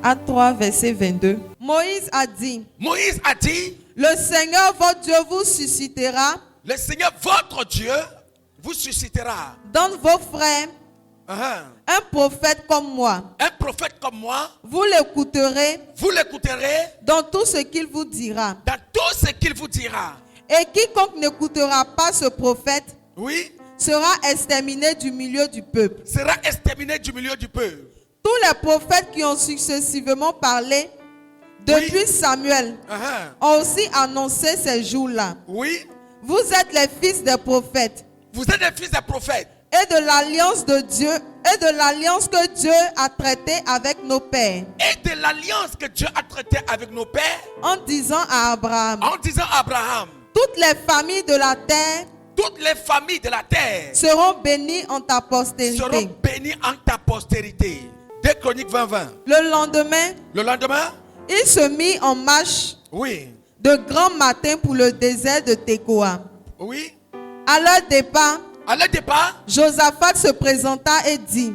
Acte 3, verset 22. Moïse a dit, le Seigneur votre Dieu vous suscitera dans vos frères un prophète comme moi. Vous l'écouterez dans tout ce qu'il vous dira. Et quiconque n'écoutera pas ce prophète sera exterminé du milieu du peuple. Tous les prophètes qui ont successivement parlé depuis Samuel ont aussi annoncé ces jours-là. Vous êtes les fils des prophètes. Et de l'alliance de Dieu, et de l'alliance que Dieu a traitée avec nos pères. En disant à Abraham, toutes les familles de la terre seront bénies en ta postérité. 2 Chroniques 20. Le lendemain, il se mit en marche de grand matin pour le désert de Tekoa. À leur départ, Josaphat se présenta et dit,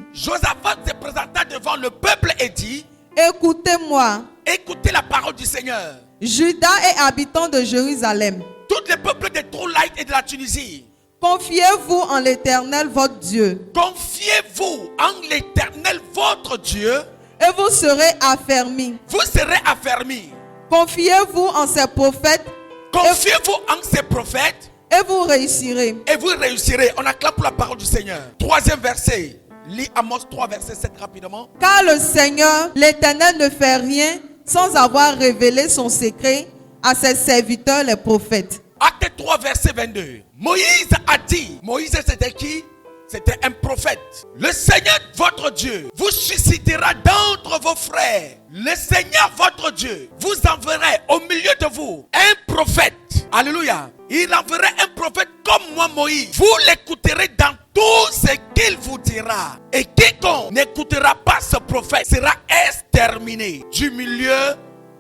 devant le peuple et dit, écoutez-moi, écoutez la parole du Seigneur. Judas et habitants de Jérusalem, Tout le peuple de Troulaït et de la Tunisie, confiez-vous en l'Éternel votre Dieu. Confiez-vous en l'Éternel votre Dieu. Et vous serez affermis. Vous serez affermis. Confiez-vous en ses prophètes. Confiez-vous en ses prophètes. Et vous réussirez. Et vous réussirez. On acclame pour la parole du Seigneur. 3e verset. Lis Amos 3 verset 7 rapidement. Car le Seigneur, l'Éternel, ne fait rien sans avoir révélé son secret à ses serviteurs les prophètes. Acte 3 verset 22. Moïse a dit. Moïse c'était qui? C'était un prophète. Le Seigneur votre Dieu vous suscitera d'entre vos frères. Le Seigneur votre Dieu vous enverra au milieu de vous un prophète. Alléluia. Il enverra un prophète comme moi Moïse. Vous l'écouterez dans tout ce qu'il vous dira. Et quiconque n'écoutera pas ce prophète sera exterminé du milieu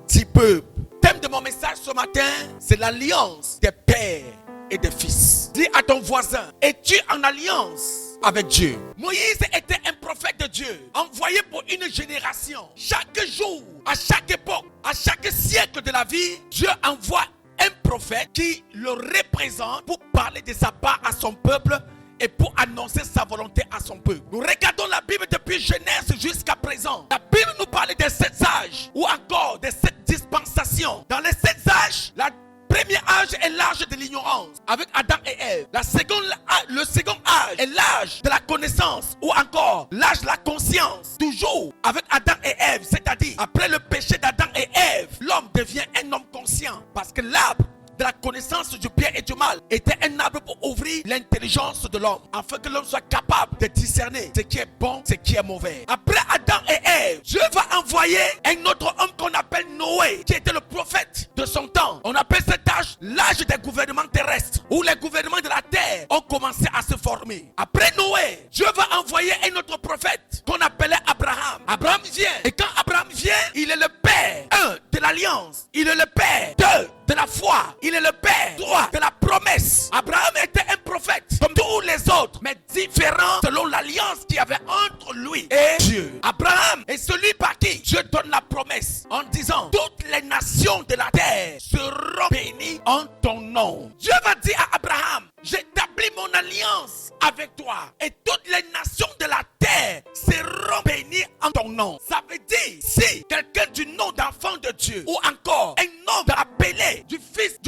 du peuple. Thème de mon message ce matin, c'est l'alliance des pères et des fils. Dis à ton voisin, es-tu en alliance avec Dieu? Moïse était un prophète de Dieu, envoyé pour une génération. Chaque jour, à chaque époque, à chaque siècle de la vie, Dieu envoie un prophète qui le représente pour parler de sa part à son peuple et pour annoncer sa volonté à son peuple. Nous regardons la Bible depuis Genèse jusqu'à présent. La Bible nous parle des 7 âges ou encore des 7 dispensations. Dans les 7 âges, le premier âge est l'âge de l'ignorance avec Adam et Ève. Le second âge est l'âge de la connaissance ou encore l'âge de la conscience. Toujours avec Adam et Ève, c'est-à-dire après le péché d'Adam et Ève, l'homme devient un homme conscient parce que l'arbre de la connaissance du bien et du mal était un arbre pour ouvrir l'intelligence de l'homme afin que l'homme soit capable de discerner ce qui est bon, ce qui est mauvais. Après Adam et Ève, Dieu va envoyer un autre homme qu'on appelle Noé, qui était le prophète de son temps. On appelle cet âge l'âge des gouvernements terrestres, où les gouvernements de la terre ont commencé à se former. Après Noé, Dieu va envoyer un autre prophète qu'on appelait Abraham. Abraham vient, et quand Abraham vient, il est le père, 1, de l'alliance. Il est le père, 2, de la foi. Il est le père, 3, de la promesse. Abraham était un prophète comme tous les autres, mais différent selon l'alliance qu'il y avait entre lui et Dieu. Abraham est celui par qui Dieu donne la promesse en disant: toutes les nations de la terre seront bénies en ton nom. Dieu va dire à Abraham: j'établis mon alliance avec toi et toutes les nations de la terre seront bénies en ton nom. Ça veut dire, si quelqu'un du nom d'enfant de Dieu ou encore un nom appelé du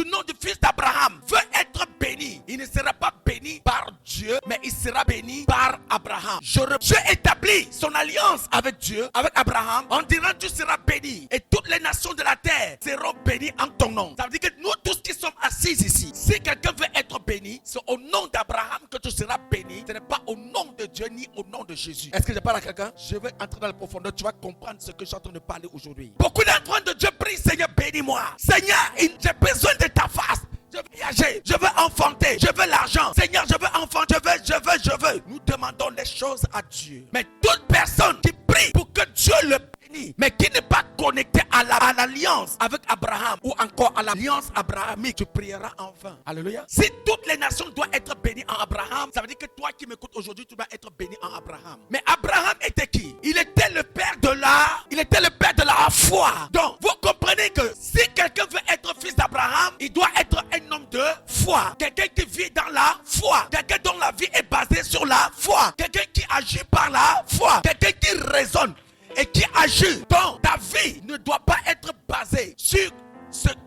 nom du fils d'Abraham veut être béni, il ne sera pas béni par Dieu, mais il sera béni par Abraham. Dieu établit son alliance avec Dieu, avec Abraham, en disant: tu seras béni et toutes les nations de la terre seront bénies en ton nom. Ça veut dire que nous tous qui sommes assis ici, si quelqu'un veut être béni, c'est au nom d'Abraham que tu seras béni. Ce n'est pas au nom de Dieu ni au nom de Jésus. Est-ce que je parle à quelqu'un? Je vais entrer dans la profondeur. Tu vas comprendre ce que je suis en train de parler aujourd'hui. Beaucoup d'enfants de Dieu prient: Seigneur, bénis-moi. Seigneur, j'ai besoin de ta face. Je veux voyager, je veux enfanter, je veux l'argent. Seigneur, je veux enfanter, je veux. Nous demandons les choses à Dieu. Mais toute personne qui prie pour que Dieu le bénisse, mais qui n'est pas connecté à l'alliance avec Abraham ou encore à l'alliance abrahamique, tu prieras en vain. Alléluia. Si toutes les nations doivent être bénies en Abraham, ça veut dire que toi qui m'écoutes aujourd'hui, tu dois être béni en Abraham. Mais Abraham était qui? Il était le père de la foi. Donc, vous comprenez que si quelqu'un veut être fils d'Abraham, il doit être un homme de foi. Quelqu'un qui vit dans la foi. Quelqu'un dont la vie est basée sur la foi. Quelqu'un qui agit par la foi. Quelqu'un qui raisonne et qui agit. Donc, ta vie ne doit pas être basée sur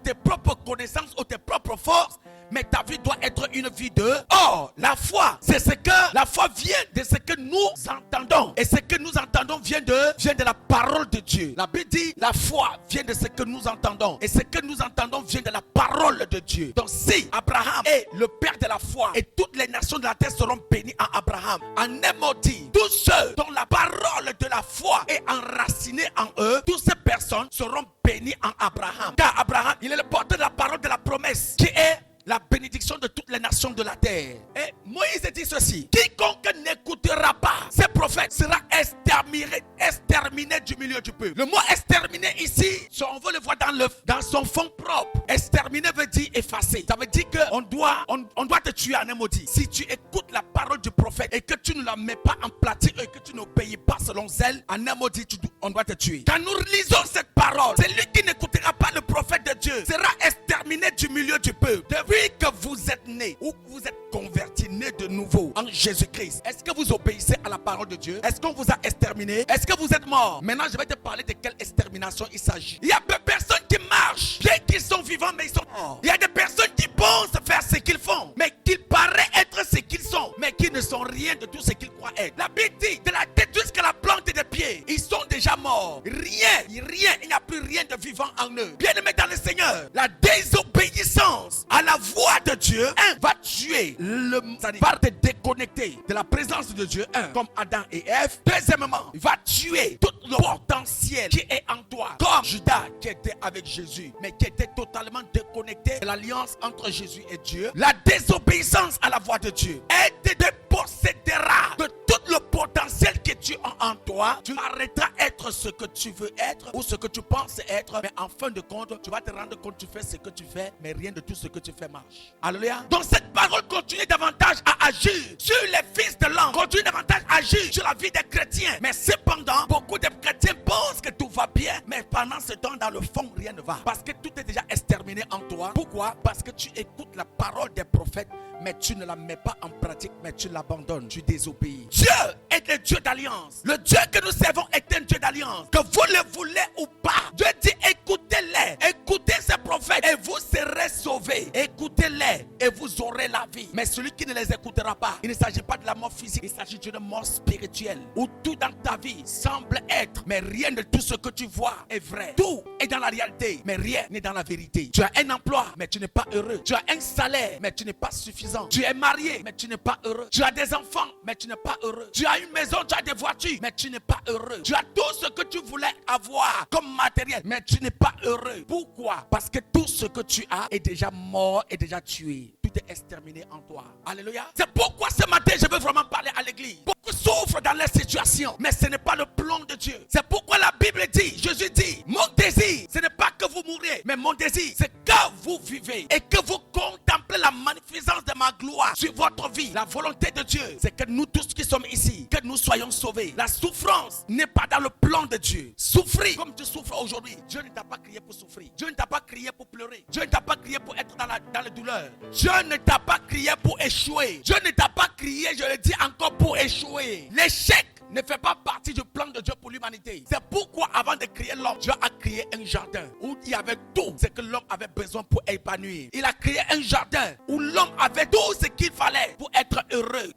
tes propres connaissances ou tes propres forces, mais ta vie doit être une vie de... Or, la foi, c'est ce que... La foi vient de ce que nous entendons. Et ce que nous entendons vient de la parole de Dieu. La Bible dit, la foi vient de ce que nous entendons. Et ce que nous entendons vient de la parole de Dieu. Donc si Abraham est le père de la foi, et toutes les nations de la terre seront bénies en Abraham, en un mot dit, tous ceux dont la parole de la foi est enracinée en eux, toutes ces personnes seront bénies en Abraham. Car Abraham, il est le porteur de la parole de la promesse, qui est la bénédiction de toutes les nations de la terre. Et Moïse dit ceci: quiconque n'écoutera pas ces prophètes sera exterminé du milieu du peuple. Le mot exterminé ici, on veut le voir dans son fond propre. Exterminé veut dire effacer. Ça veut dire qu'on doit te tuer en un mot dit. Si tu écoutes la parole du prophète et que tu ne la mets pas en pratique et que tu n'obéis pas selon elle, en un mot dit, on doit te tuer. Quand nous lisons cette parole, celui qui n'écoutera pas le prophète de Dieu sera exterminé du milieu du peuple. Depuis que vous êtes né ou que vous êtes converti, né de nouveau en Jésus-Christ, est-ce que vous obéissez à la parole de Dieu? Est-ce qu'on vous a exterminé? Est-ce que vous êtes mort? Maintenant, je vais te parler de quelle extermination il s'agit. Il y a des personnes qui marchent, bien qu'ils sont vivants, mais ils sont morts. Il y a des personnes qui pensent faire ce qu'ils font, mais qu'ils paraissent être ce qu'ils sont, mais qui ne sont rien de tout ce qu'ils croient être. La Bible dit, de la tête jusqu'à la plante des pieds, ils sont déjà morts. Rien, il n'y a plus rien de vivant en eux. Bien-aimés dans le Seigneur, la désobéissance à la voix de Dieu, va tuer va te déconnecter de la présence de Dieu, comme Adam et Ève. Deuxièmement, il va tuer tout le potentiel qui est en toi, comme Judas qui était avec Jésus, mais qui était totalement déconnecté de l'alliance entre Jésus et Dieu. La désobéissance à la voix de Dieu, elle te dépossédera de tout le potentiel que tu as en toi. Tu arrêteras d'être ce que tu veux être ou ce que tu penses être, mais en fin de compte, tu vas te rendre compte que tu fais ce que tu fais, mais rien de tout ce que tu fais marche. Alléluia. Donc cette parole continue davantage à agir sur les fils de l'homme, continue davantage à agir sur la vie des chrétiens. Mais cependant, beaucoup de chrétiens pensent que tout va bien, mais pendant ce temps, dans le fond, rien ne va. Parce que tout est déjà exterminé en toi. Pourquoi? Parce que tu écoutes la parole des prophètes, mais tu ne la mets pas en pratique, mais tu l'abandonnes, tu désobéis. Dieu est le Dieu d'alliance. Le Dieu que nous servons est un Dieu d'alliance. Que vous le voulez ou pas, Dieu dit écoutez-les, écoutez ces prophètes et vous serez sauvés. Écoutez-les et vous aurez la vie. Mais celui qui ne les écoutera pas, il ne s'agit pas de la mort physique, il s'agit d'une mort spirituelle, où tout dans ta vie semble être, mais rien de tout ce que tu vois est vrai. Tout est dans la réalité, mais rien n'est dans la vérité. Tu as un emploi, mais tu n'es pas heureux. Tu as un salaire, mais tu n'es pas suffisant. Tu es marié, mais tu n'es pas heureux. Tu as des enfants, mais tu n'es pas heureux. Tu as une maison, tu as des voitures, mais tu n'es pas heureux. Tu as tout ce que tu voulais avoir comme matériel, mais tu n'es pas heureux. Pourquoi? Parce que tout ce que tu as est déjà mort, est déjà tué. Tout est exterminé en toi. Alléluia. C'est pourquoi ce matin je veux vraiment parler à l'église. Beaucoup souffrent dans leur situation, mais ce n'est pas le plan de Dieu. C'est pourquoi la Bible dit, Jésus dit, mon désir, ce n'est pas que vous mouriez, mais mon désir, c'est que vous vivez et que vous contemplez la magnificence de ma gloire sur votre vie. La volonté de Dieu, c'est que nous tous qui sommes ici, que nous soyons sauvés. La souffrance n'est pas dans le plan de Dieu. Souffrir comme tu souffres aujourd'hui, Dieu ne t'a pas crié pour souffrir. Dieu ne t'a pas crié pour pleurer. Dieu ne t'a pas crié pour être dans la douleur. Dieu ne t'a pas crié pour échouer. Dieu ne t'a pas crié, je le dis encore, pour échouer. L'échec ne fait pas partie du plan de Dieu pour l'humanité. C'est pourquoi avant de créer l'homme, Dieu a créé un jardin où il y avait tout ce que l'homme avait besoin pour épanouir. Il a créé un jardin où l'homme avait tout ce qu'il fallait pour être heureux.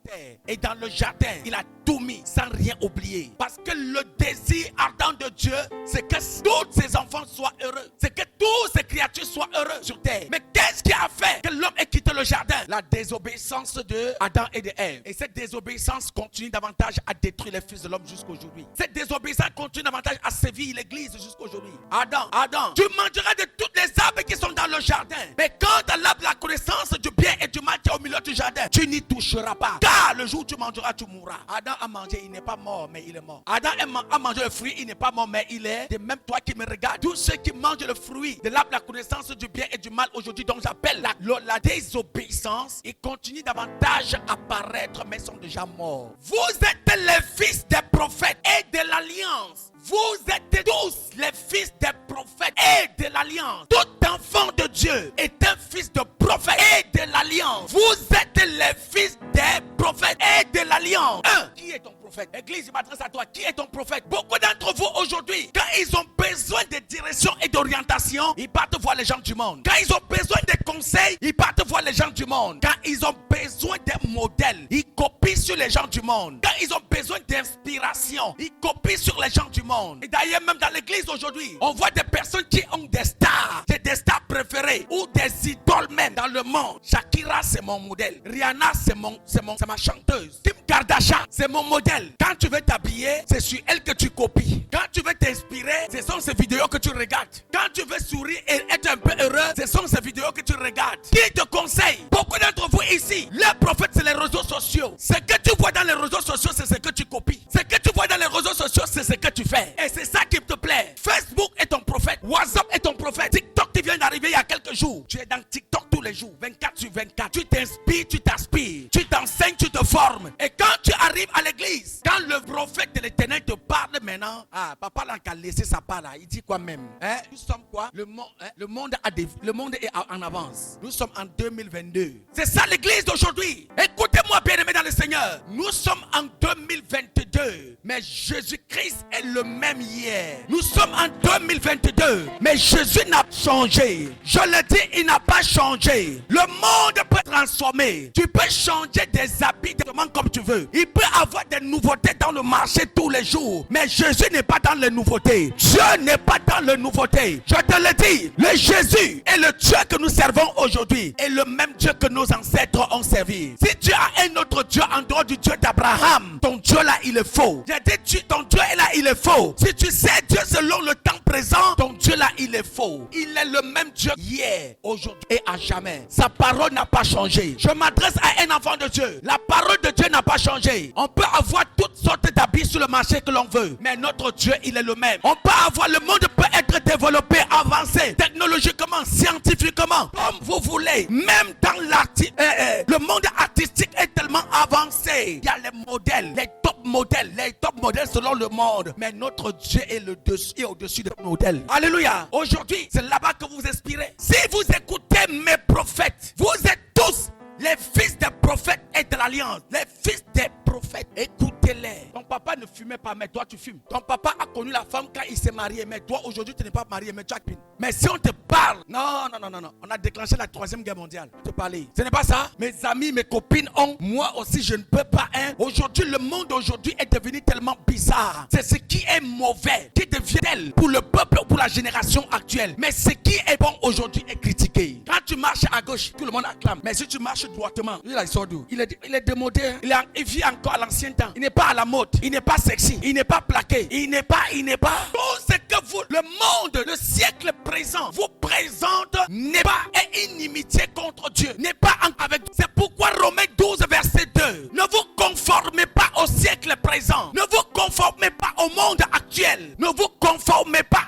Et dans le jardin, il a tout mis sans rien oublier. Parce que le désir ardent de Dieu, c'est que tous ses enfants soient heureux. C'est que toutes ses créatures soient heureuses sur terre. Mais qu'est-ce qui a fait que l'homme ait quitté le jardin? La désobéissance de Adam et de Ève. Et cette désobéissance continue davantage à détruire les fils de l'homme jusqu'aujourd'hui. Cette désobéissance continue davantage à sévir l'église jusqu'aujourd'hui. Adam, tu mangeras de toutes les arbres qui sont dans le jardin. Mais quand tu as l'arbre de la connaissance du bien et du mal qui est au milieu du jardin, tu n'y toucheras pas. Car le jour où tu mangeras, tu mourras. Adam a mangé, il n'est pas mort, mais il est mort. Adam a mangé le fruit, il n'est pas mort, mais il est. De même toi qui me regardes, tous ceux qui mangent le fruit de l'arbre de la connaissance du bien et du mal aujourd'hui, dont j'appelle la désobéissance, ils continuent davantage à paraître, mais sont déjà morts. Vous êtes les fils des prophètes et de l'alliance. Vous êtes tous les fils des m'adresse à toi. Qui est ton prophète? Beaucoup d'entre vous aujourd'hui, quand ils ont besoin de direction et d'orientation, ils partent voir les gens du monde. Quand ils ont besoin de conseils, ils partent voir les gens du monde. Quand ils ont besoin d'un modèle, ils copient sur les gens du monde. Quand ils ont besoin d'inspiration, ils copient sur les gens du monde. Et d'ailleurs, même dans l'église aujourd'hui, on voit des personnes qui ont des stars, des stars préférées ou des idoles même dans le monde. Shakira, c'est mon modèle. Rihanna, c'est ma chanteuse. Kim Kardashian, c'est mon modèle. Quand tu veux t'habiller, c'est sur elle que tu copies. Quand tu veux t'inspirer, ce sont ces vidéos que tu regardes. Quand tu veux sourire et être un peu heureux, ce sont ces vidéos que tu regardes. Qui te conseille? Beaucoup d'entre vous ici, les prophètes, c'est les réseaux sociaux. Ce que tu vois dans les réseaux sociaux, c'est ce que tu copies. Ce que tu vois dans les réseaux sociaux, c'est ce que tu fais. Et c'est ça qui te plaît. Facebook est ton prophète. WhatsApp est ton prophète. TikTok qui vient d'arriver il y a quelques jours. Tu es dans TikTok tous les jours, 24 sur 24. Tu t'inspires, tu t'aspires. Tu t'enseignes, tu te formes. Et quand tu arrives à l'église, quand le prophète de l'Éternel te parle maintenant, papa n'a qu'à laisser sa part là. Il dit quoi même? Nous sommes quoi? Le monde est en avance. Nous sommes en 2022. C'est ça l'église d'aujourd'hui. Écoutez-moi bien aimé dans le Seigneur. Nous sommes en 2022. Mais Jésus-Christ est le même hier. Nous sommes en 2022. Mais Jésus n'a pas changé. Je le dis, il n'a pas changé. Le monde peut transformer. Tu peux changer des habits comme tu veux. Il peut avoir des nouveautés dans le marché tous les jours. Mais Jésus n'est pas dans les nouveautés. Dieu n'est pas dans les nouveautés. Je te le dis, le Jésus est le Dieu que nous servons aujourd'hui. Et le même Dieu que nos ancêtres ont servi. Si tu as un autre Dieu en dehors du Dieu d'Abraham, ton Dieu là il est faux. J'ai dit ton Dieu là il est faux. Si tu sais Dieu selon le temps présent, ton Dieu là il est faux. Il est le même Dieu hier, aujourd'hui et à jamais. Sa parole n'a pas changé. Je m'adresse à un enfant de Dieu. La parole de Dieu n'a pas changé. On peut avoir toutes sortes d'habits sur le marché que l'on veut, mais notre Dieu il est le même. On peut avoir, le monde peut être développé, avancé, technologiquement, scientifiquement, comme vous voulez. Même dans le monde artistique est tellement avancé. Il y a les modèles, les top modèles selon le monde. Mais notre Dieu est le dessus et au-dessus des modèles. Alléluia. Aujourd'hui, c'est là-bas que vous inspirez. Si vous écoutez mes prophètes, vous êtes tous les fils des prophètes et de l'alliance. Les fils des prophètes. Écoutez-les. Ton papa ne fumait pas, mais toi tu fumes. Ton papa a connu la femme quand il s'est marié, mais toi aujourd'hui tu n'es pas marié, mais tu as pine. Mais si on te parle, non. On a déclenché la 3e guerre mondiale. Je te parler. Ce n'est pas ça. Mes amis, mes copines ont. Moi aussi je ne peux pas. Aujourd'hui, le monde aujourd'hui est devenu tellement bizarre. C'est ce qui est mauvais qui devient tel pour le peuple ou pour la génération actuelle. Mais ce qui est bon aujourd'hui est critiqué. Quand tu marches à gauche, tout le monde acclame. Mais si tu marches droitement, il sort d'où? Il est démodé. Il vit encore à l'ancien temps. Il n'est pas à la mode. Il n'est pas sexy. Il n'est pas plaqué. Il n'est pas. Tout ce que vous, le monde, le siècle présent, vous présente n'est pas inimitié contre Dieu. N'est pas avec. C'est pourquoi Romains 12, verset 2. Ne vous conformez pas au siècle présent. Ne vous conformez pas au monde actuel. Ne vous conformez pas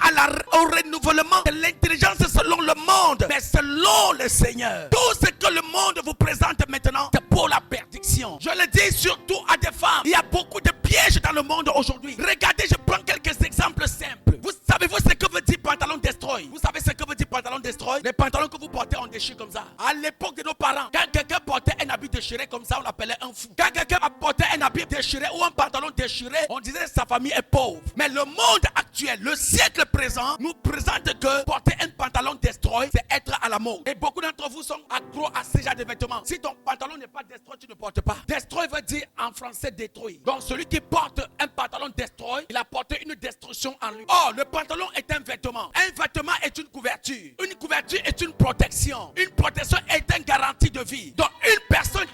au renouvellement de l'intelligence selon le monde, mais selon le Seigneur. Tout ce que le monde vous présente maintenant, c'est pour la perdition. Je le dis surtout à des femmes. Il y a beaucoup de pièges dans le monde aujourd'hui. Regardez, je prends quelques exemples simples. Savez-vous ce que veut dire pantalon destroy? Vous savez ce que veut dire pantalon destroy? Les pantalons que vous portez on déchire comme ça. À l'époque de nos parents, quand quelqu'un portait un habit déchiré comme ça, on l'appelait un fou. Quand quelqu'un portait un habit déchiré ou un pantalon déchiré, on disait que sa famille est pauvre. Mais le monde actuel, le siècle présent, nous présente que porter un pantalon destroy, c'est être à la mode. Et beaucoup d'entre vous sont accros à ce genre de vêtements. Si ton pantalon n'est pas destroy, tu ne portes pas. Destroy veut dire en français détruire. Donc celui qui porte un pantalon destroy, il a porté une destruction en lui. Or, le pantalon est un vêtement. Un vêtement est une couverture. Une couverture est une protection. Une protection est une garantie de vie. Donc une personne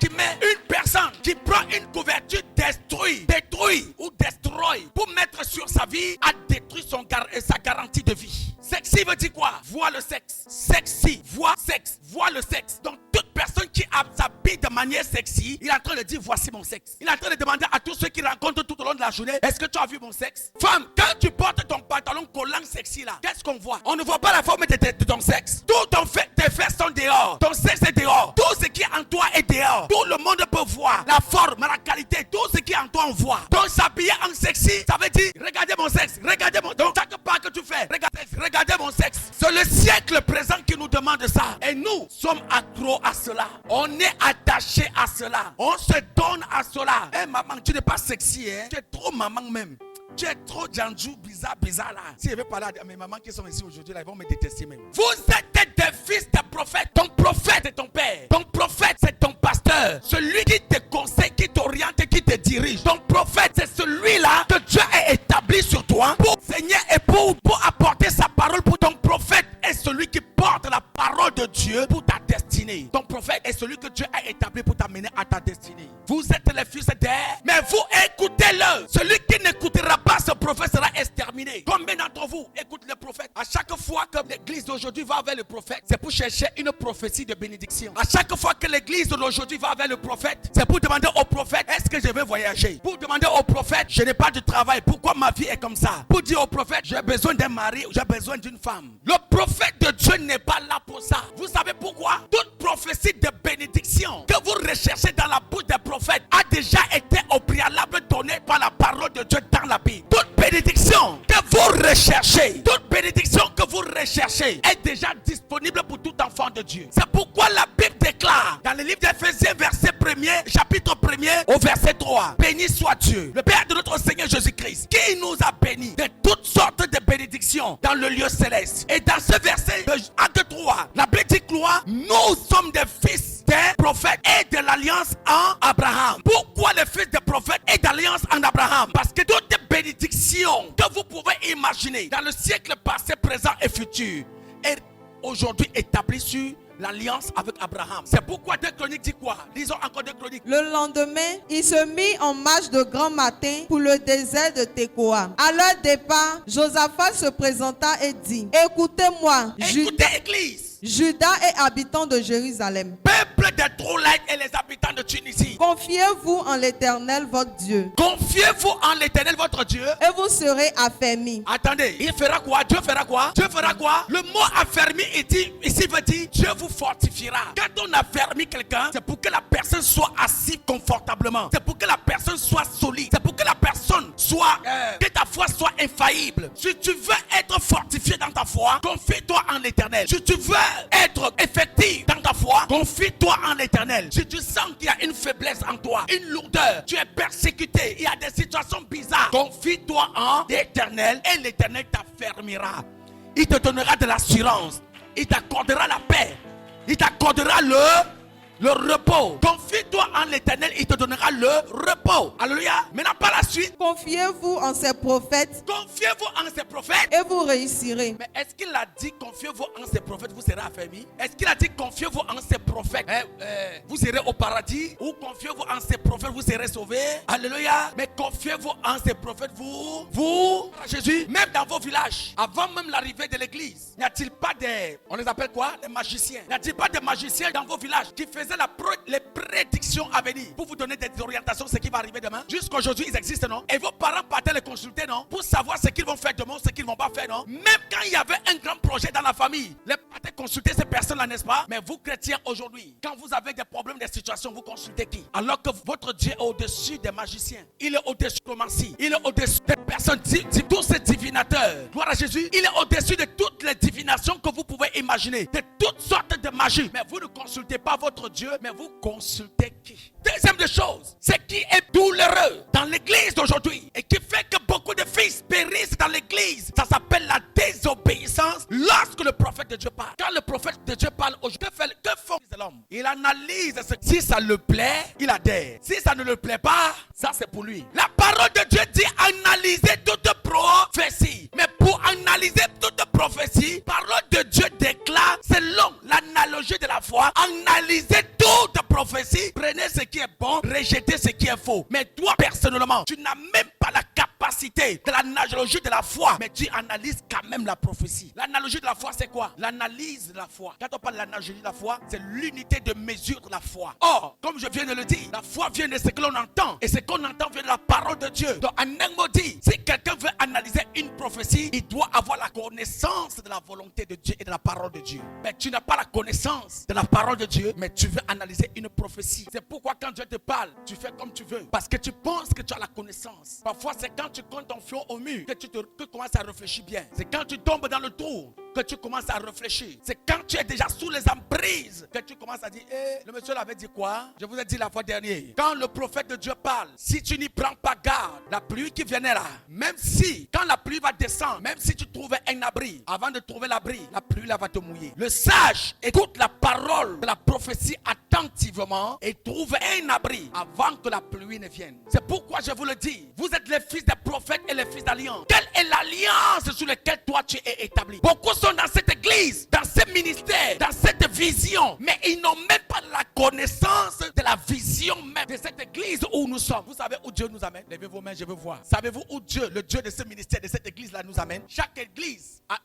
qui prend une couverture détruit ou destroy pour mettre sur sa vie a détruit sa garantie de vie. Sexy veut dire quoi? Vois le sexe. Sexy, vois le sexe. Donc toute personne qui s'habille de manière sexy, il est en train de dire voici mon sexe. Il est en train de demander à tous ceux qui rencontrent tout au long de la journée, est-ce que tu as vu mon sexe? Femme, quand tu portes ton pantalon collant sexy là, qu'est-ce qu'on voit? On ne voit pas la forme de ton sexe. Tes fesses sont dehors. Ton sexe est dehors. Tout ce qui est en toi est dehors. Tout le monde peut voir la forme, la qualité, tout ce qui est en toi on voit. Donc s'habiller en sexy, ça veut dire regardez mon sexe, regardez mon. Donc chaque pas que tu fais, regardez mon sexe. C'est le siècle présent qui nous demande seulement de ça. Et nous sommes accros à cela. On est attaché à cela. On se donne à cela. Eh maman, tu n'es pas sexy, hein? Tu es trop maman même. Tu es trop Janjou, bizarre là. Si je veux parler à mes mamans qui sont ici aujourd'hui, là, ils vont me détester même. Vous êtes des fils de prophètes. Ton prophète est ton père. Ton prophète, c'est ton pasteur. Celui qui te conseille, qui t'oriente, qui te dirige. Ton prophète, c'est celui-là que Dieu a établi sur toi pour enseigner et pour apporter sa parole. Pour ton prophète est celui qui porte la parole de Dieu pour ta destinée. Ton prophète est celui que Dieu a établi pour t'amener à ta destinée. Vous êtes les fils d'air, mais vous écoutez-le. Celui qui n'écoutera pas ce prophète sera exterminé. Combien d'entre vous écoutent le prophète? À chaque fois que l'église d'aujourd'hui va vers le prophète, c'est pour chercher une prophétie de bénédiction. À chaque fois que l'église d'aujourd'hui va vers le prophète, c'est pour demander au prophète, est-ce que je vais voyager? Pour demander au prophète, je n'ai pas de travail, pourquoi ma vie est comme ça? Pour dire au prophète, j'ai besoin d'un mari, j'ai besoin d'une femme. Le prophète de Dieu n'est pas là pour ça. Vous savez pourquoi? Toute prophétie de bénédiction que vous recherchez dans la bouche des prophètes a déjà été au préalable donnée par la parole de Dieu dans la Bible. Toute bénédiction que vous recherchez, est déjà disponible pour tout enfant de Dieu. C'est pourquoi la Bible déclare dans le livre d'Éphésiens, chapitre 1er, au verset 3, béni soit Dieu, le Père de notre Seigneur Jésus-Christ, qui nous a bénis de toutes sortes de bénédictions dans le lieu céleste. Et dans ce verset de Acte 3, la Bible dit quoi? Nous sommes des fils des prophètes et de l'alliance en Abraham. Pourquoi les fils des prophètes et d'alliance en Abraham? Parce que toutes les bénédictions que vous pouvez imaginer dans le siècle passé, présent et futur est aujourd'hui établies sur l'alliance avec Abraham. C'est pourquoi 2 Chroniques dit quoi? Lisons encore 2 Chroniques. Le lendemain, il se mit en marche de grand matin pour le désert de Tekoa. À leur départ, Josaphat se présenta et dit, écoutez-moi, écoutez l'église, Judas et habitants de Jérusalem, peuple des Troulaïtes et les habitants de Tunisie, confiez-vous en l'Éternel votre Dieu. Confiez-vous en l'Éternel votre Dieu et vous serez affermis. Attendez, il fera quoi? Dieu fera quoi? Dieu fera quoi? Le mot affermi ici veut dire Dieu vous fortifiera. Quand on affermit quelqu'un, c'est pour que la personne soit assise confortablement. C'est pour que la personne soit solide. C'est pour que la personne soit que ta foi soit infaillible. Si tu veux être fortifié dans ta foi, confie-toi en l'Éternel. Si tu veux être effectif dans ta foi, confie-toi en l'Éternel. Si tu sens qu'il y a une faiblesse en toi, une lourdeur, tu es persécuté, il y a des situations bizarres, confie-toi en l'Éternel et l'Éternel t'affermira. Il te donnera de l'assurance, il t'accordera la paix, il t'accordera le repos. Confie-toi en l'Éternel, il te donnera le repos. Alléluia. Maintenant par la suite, confiez-vous en ces prophètes. Confiez-vous en ces prophètes et vous réussirez. Mais est-ce qu'il a dit confiez-vous en ces prophètes, vous serez affermis? Est-ce qu'il a dit confiez-vous en ces prophètes, vous serez au paradis? Ou confiez-vous en ces prophètes, vous serez sauvés? Alléluia. Mais confiez-vous en ces prophètes, vous, Jésus, même dans vos villages, avant même l'arrivée de l'église, n'y a-t-il pas on les appelle quoi? Les magiciens. N'y a-t-il pas des magiciens dans vos villages qui faisaient les prédictions à venir pour vous donner des orientations, ce qui va arriver demain? Jusqu'aujourd'hui, ils existent, non? Et vos parents partaient les consulter, non? Pour savoir ce qu'ils vont faire demain, ce qu'ils ne vont pas faire, non? Même quand il y avait un grand projet dans la famille, les partaient consulter ces personnes-là, n'est-ce pas? Mais vous, chrétiens, aujourd'hui, quand vous avez des problèmes, des situations, vous consultez qui? Alors que votre Dieu est au-dessus des magiciens. Il est au-dessus de Mansi. Il est au-dessus des personnes, tous ces divinateurs. Gloire à Jésus. Il est au-dessus de toutes les divinations que vous pouvez imaginer, de toutes sortes de magie. Mais vous ne consultez pas votre Dieu, mais vous consultez qui? Deuxième des choses, ce qui est douloureux dans l'église d'aujourd'hui et qui fait que beaucoup de fils périssent dans l'église, ça s'appelle la désobéissance lorsque le prophète de Dieu parle. Quand le prophète de Dieu parle aujourd'hui, que font l'homme? Il analyse si ça le plaît, il adhère. Si ça ne le plaît pas, ça c'est pour lui. La parole de Dieu dit analyser toute prophétie. Mais pour analyser toute prophétie, parole de Dieu déclare, selon l'analogie de la foi, analyser toute prophétie, prenez ce qui est bon, rejetez ce qui est faux. Mais toi, personnellement, tu n'as même pas la capacité de l'analogie de la foi, mais tu analyses quand même la prophétie. L'analogie de la foi, c'est quoi? L'analyse de la foi. Quand on parle de l'analogie de la foi, c'est l'unité de mesure de la foi. Or, comme je viens de le dire, la foi vient de ce que l'on entend, et ce qu'on entend vient de la parole de Dieu. Donc, en un mot dit, si quelqu'un veut analyser une prophétie, il doit avoir la connaissance de la volonté de Dieu et de la parole de Dieu. Mais tu n'as pas la connaissance de la parole de Dieu, mais tu veux analyser une prophétie. C'est pourquoi quand Dieu te parle, tu fais comme tu veux, parce que tu penses que tu as la connaissance. Parfois, c'est quand tu comptes ton fion au mur que tu commences à réfléchir bien. C'est quand tu tombes dans le trou que tu commences à réfléchir. C'est quand tu es déjà sous les emprises que tu commences à dire, le monsieur l'avait dit quoi? Je vous ai dit la fois dernière. Quand le prophète de Dieu parle, si tu n'y prends pas garde, la pluie qui viendra, même si, quand la pluie va descendre, même si tu trouvais un abri, avant de trouver l'abri, la pluie là va te mouiller. Le sage écoute la parole de la prophétie attentivement et trouve un abri avant que la pluie ne vienne. C'est pourquoi je vous le dis, vous êtes les fils des prophètes et les fils d'alliance. Quelle est l'alliance sur laquelle toi tu es établi? Beaucoup sont dans cette église, dans ce ministère, dans cette vision, mais ils n'ont même pas la connaissance de la vision même de cette église où nous sommes. Vous savez où Dieu nous amène? Levez vos mains, je veux voir. Savez-vous où Dieu, le Dieu de ce ministère, de cette église-là nous amène? Chaque église a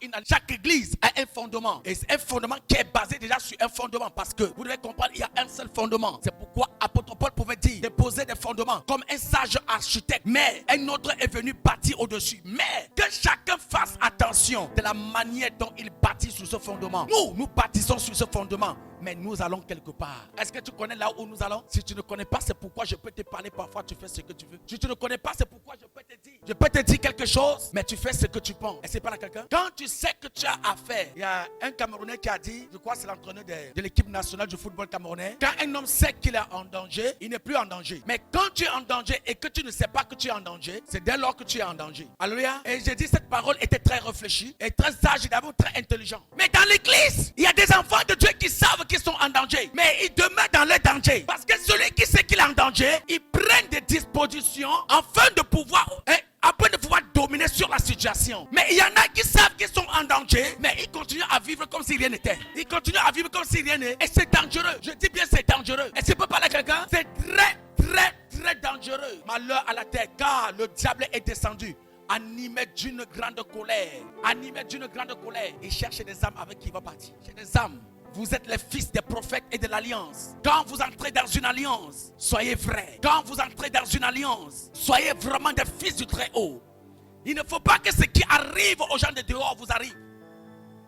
un fondement. Et c'est un fondement qui est basé déjà sur un fondement. Parce que vous devez comprendre, il y a un seul fondement. C'est pourquoi apôtre Paul pouvait dire de poser des fondements comme un sage architecte. Mais un autre est venu bâtir au-dessus. Mais que chacun fasse attention de la manière dont il bâtit sur ce fondement. Nous bâtissons sur ce fondement. Mais nous allons quelque part. Est-ce que tu connais là où nous allons? Si tu ne connais pas, c'est pourquoi je peux te parler. Parfois, tu fais ce que tu veux. Si tu ne connais pas, c'est pourquoi je peux te dire. Je peux te dire quelque chose, mais tu fais ce que tu penses. Et c'est pas là quelqu'un. Quand tu sais que tu as affaire, il y a un Camerounais qui a dit, je crois que c'est l'entraîneur de l'équipe nationale du football camerounais, quand un homme sait qu'il est en danger, il n'est plus en danger. Mais quand tu es en danger et que tu ne sais pas que tu es en danger, c'est dès lors que tu es en danger. Alléluia. Et j'ai dit, cette parole était très réfléchie et très sage et d'abord très intelligent. Mais dans l'église, il y a des enfants de Dieu qui savent qu'ils sont en danger, mais ils demeurent dans le danger. Parce que celui qui sait qu'il est en danger, il prend des dispositions afin de pouvoir dominer sur la situation. Mais il y en a qui savent qu'ils sont en danger, mais ils continuent à vivre comme si rien n'était. Ils continuent à vivre comme si rien n'était. Et c'est dangereux. Je dis bien c'est dangereux. Et si je peux parler à quelqu'un, c'est très dangereux. Malheur à la terre, car le diable est descendu animé d'une grande colère. Il cherche des âmes avec qui il va partir. Chez des âmes. Vous êtes les fils des prophètes et de l'alliance. Quand vous entrez dans une alliance, soyez vrais. Quand vous entrez dans une alliance, soyez vraiment des fils du Très-Haut. Il ne faut pas que ce qui arrive aux gens de dehors vous arrive.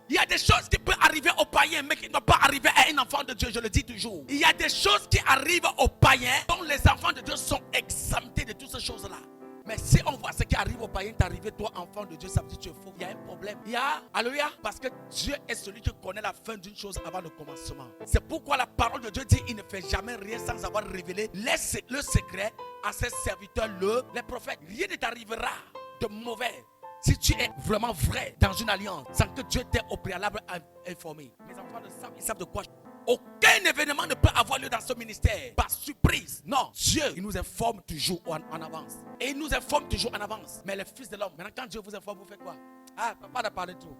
Il y a des choses qui peuvent arriver aux païens, mais qui ne doivent pas arriver à un enfant de Dieu, je le dis toujours. Il y a des choses qui arrivent aux païens, dont les enfants de Dieu sont exemptés de toutes ces choses-là. Mais si on voit ce qui arrive aux païens, t'arrives toi enfant de Dieu, ça veut dire que tu es faux. Il y a un problème. Alléluia. Parce que Dieu est celui qui connaît la fin d'une chose avant le commencement. C'est pourquoi la parole de Dieu dit il ne fait jamais rien sans avoir révélé le secret à ses serviteurs, les prophètes. Rien ne t'arrivera de mauvais si tu es vraiment vrai dans une alliance sans que Dieu t'ait au préalable informé. Mes enfants ils savent de quoi. Aucun événement ne peut avoir lieu dans ce ministère par surprise. Non, Dieu, il nous informe toujours en avance. Et il nous informe toujours en avance. Mais les fils de l'homme, maintenant quand Dieu vous informe, vous faites quoi? Papa a parlé trop.